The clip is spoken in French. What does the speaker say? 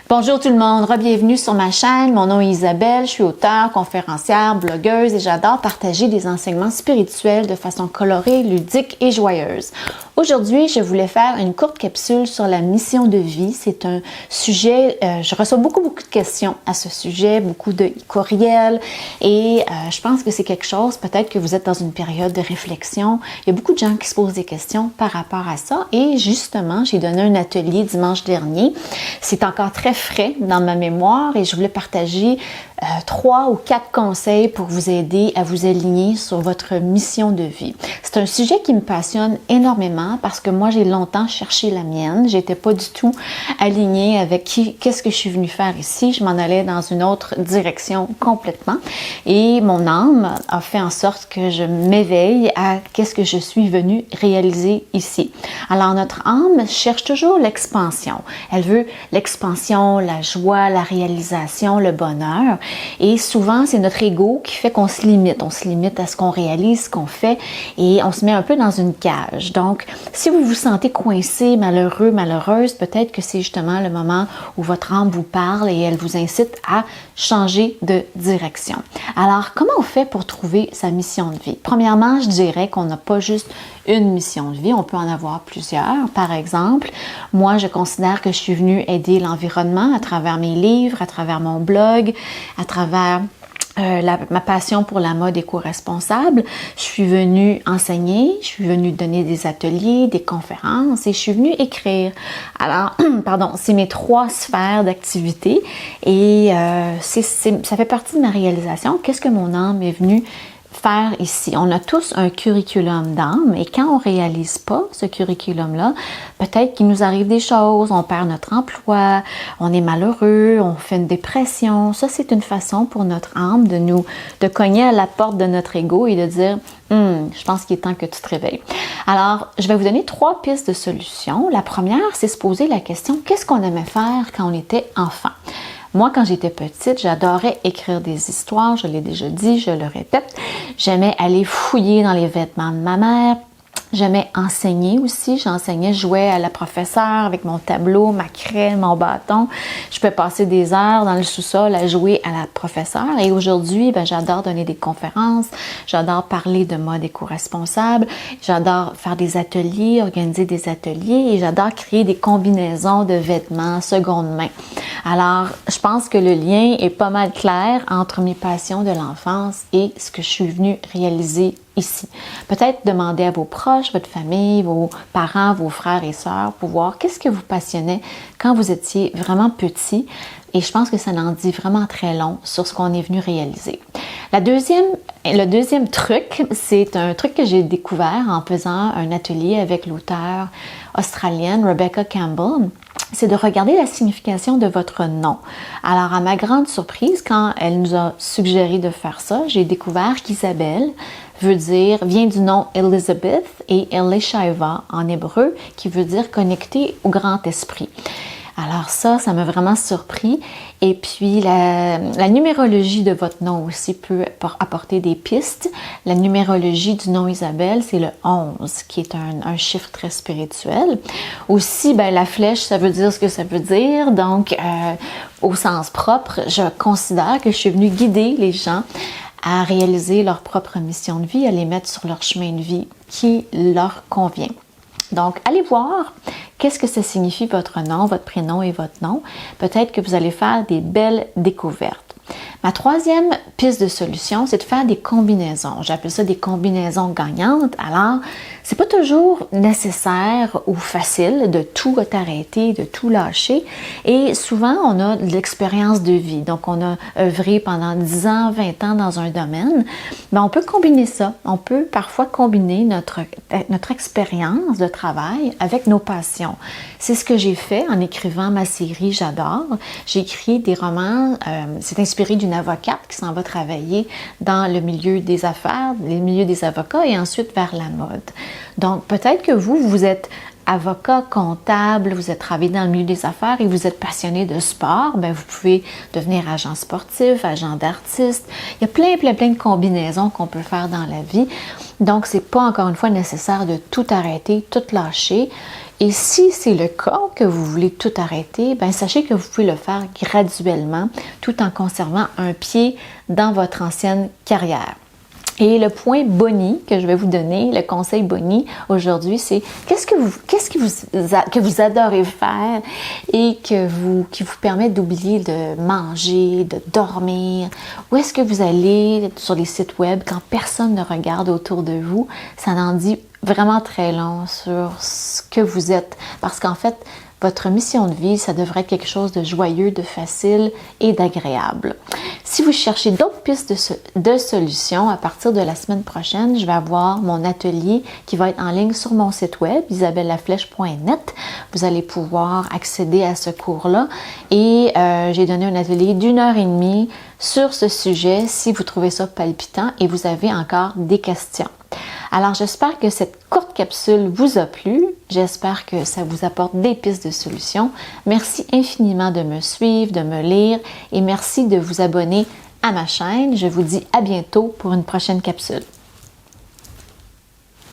Bonjour tout le monde, bienvenue sur ma chaîne. Mon nom est Isabelle, je suis auteure, conférencière, blogueuse et j'adore partager des enseignements spirituels de façon colorée, ludique et joyeuse. Aujourd'hui, je voulais faire une courte capsule sur la mission de vie. C'est un sujet, je reçois beaucoup de questions à ce sujet, beaucoup de courriels et je pense que c'est quelque chose, peut-être que vous êtes dans une période de réflexion. Il y a beaucoup de gens qui se posent des questions par rapport à ça et justement, j'ai donné un atelier dimanche dernier. C'est encore très frais dans ma mémoire et je voulais partager 3 ou 4 conseils pour vous aider à vous aligner sur votre mission de vie. C'est un sujet qui me passionne énormément parce que moi, j'ai longtemps cherché la mienne. J'étais pas du tout alignée avec qu'est-ce que je suis venue faire ici. Je m'en allais dans une autre direction complètement. Et mon âme a fait en sorte que je m'éveille à qu'est-ce que je suis venue réaliser ici. Alors, notre âme cherche toujours l'expansion. Elle veut l'expansion, la joie, la réalisation, le bonheur. Et souvent, c'est notre ego qui fait qu'on se limite. On se limite à ce qu'on réalise, ce qu'on fait et on se met un peu dans une cage. Donc, si vous vous sentez coincé, malheureux, malheureuse, peut-être que c'est justement le moment où votre âme vous parle et elle vous incite à changer de direction. Alors, comment on fait pour trouver sa mission de vie? Premièrement, je dirais qu'on n'a pas juste une mission de vie, on peut en avoir plusieurs. Par exemple, moi, je considère que je suis venue aider l'environnement à travers mes livres, à travers mon blog, à travers ma passion pour la mode éco-responsable. Je suis venue enseigner, je suis venue donner des ateliers, des conférences et je suis venue écrire. Alors, c'est mes 3 sphères d'activité et ça fait partie de ma réalisation. Qu'est-ce que mon âme est venue faire ici? On a tous un curriculum d'âme et quand on réalise pas ce curriculum-là, peut-être qu'il nous arrive des choses, on perd notre emploi, on est malheureux, on fait une dépression. Ça, c'est une façon pour notre âme de cogner à la porte de notre ego et de dire je pense qu'il est temps que tu te réveilles. Alors, je vais vous donner 3 pistes de solutions. La première, c'est se poser la question, qu'est-ce qu'on aimait faire quand on était enfant? Moi, quand j'étais petite, j'adorais écrire des histoires, je l'ai déjà dit, je le répète. J'aimais aller fouiller dans les vêtements de ma mère. J'aimais enseigner aussi. J'enseignais, je jouais à la professeure avec mon tableau, ma craie, mon bâton. Je peux passer des heures dans le sous-sol à jouer à la professeure. Et aujourd'hui, j'adore donner des conférences. J'adore parler de mode éco-responsable. J'adore faire des ateliers, organiser des ateliers. Et j'adore créer des combinaisons de vêtements seconde main. Alors, je pense que le lien est pas mal clair entre mes passions de l'enfance et ce que je suis venue réaliser ici. Peut-être demander à vos proches, votre famille, vos parents, vos frères et sœurs pour voir qu'est-ce que vous passionnait quand vous étiez vraiment petit. Et je pense que ça en dit vraiment très long sur ce qu'on est venu réaliser. Le deuxième truc, c'est un truc que j'ai découvert en faisant un atelier avec l'auteure australienne Rebecca Campbell. C'est de regarder la signification de votre nom. Alors, à ma grande surprise, quand elle nous a suggéré de faire ça, j'ai découvert qu'Isabelle vient du nom Elizabeth et Elishaiva en hébreu, qui veut dire connecté au grand esprit. Alors ça m'a vraiment surpris. Et puis, la numérologie de votre nom aussi peut apporter des pistes. La numérologie du nom Isabelle, c'est le 11, qui est un chiffre très spirituel. Aussi, la flèche, ça veut dire ce que ça veut dire. Donc, au sens propre, je considère que je suis venue guider les gens à réaliser leur propre mission de vie, à les mettre sur leur chemin de vie qui leur convient. Donc, allez voir qu'est-ce que ça signifie votre nom, votre prénom et votre nom. Peut-être que vous allez faire des belles découvertes. Ma 3e piste de solution, c'est de faire des combinaisons. J'appelle ça des combinaisons gagnantes. Alors, c'est pas toujours nécessaire ou facile de tout arrêter, de tout lâcher. Et souvent, on a de l'expérience de vie. Donc, on a œuvré pendant 10 ans, 20 ans dans un domaine. Mais on peut combiner ça. On peut parfois combiner notre expérience de travail avec nos passions. C'est ce que j'ai fait en écrivant ma série J'adore. J'ai écrit des romans. C'est inspiré d'une avocate qui s'en va travailler dans le milieu des affaires, le milieu des avocats et ensuite vers la mode. Donc, peut-être que vous êtes avocat, comptable, vous êtes travaillé dans le milieu des affaires et vous êtes passionné de sport, vous pouvez devenir agent sportif, agent d'artiste. Il y a plein de combinaisons qu'on peut faire dans la vie. Donc, c'est pas encore une fois nécessaire de tout arrêter, tout lâcher. Et si c'est le cas, que vous voulez tout arrêter, ben sachez que vous pouvez le faire graduellement tout en conservant un pied dans votre ancienne carrière. Et le point boni que je vais vous donner, le conseil boni aujourd'hui, c'est que vous adorez faire et qui vous permet d'oublier de manger, de dormir. Où est-ce que vous allez sur les sites web quand personne ne regarde autour de vous? Ça en dit vraiment très long sur ce que vous êtes. Parce qu'en fait, votre mission de vie, ça devrait être quelque chose de joyeux, de facile et d'agréable. Si vous cherchez d'autres pistes de solutions, à partir de la semaine prochaine, je vais avoir mon atelier qui va être en ligne sur mon site web, isabellelaflèche.net. Vous allez pouvoir accéder à ce cours-là et j'ai donné un atelier d'1h30 sur ce sujet si vous trouvez ça palpitant et vous avez encore des questions. Alors, j'espère que cette courte capsule vous a plu. J'espère que ça vous apporte des pistes de solutions. Merci infiniment de me suivre, de me lire et merci de vous abonner à ma chaîne. Je vous dis à bientôt pour une prochaine capsule.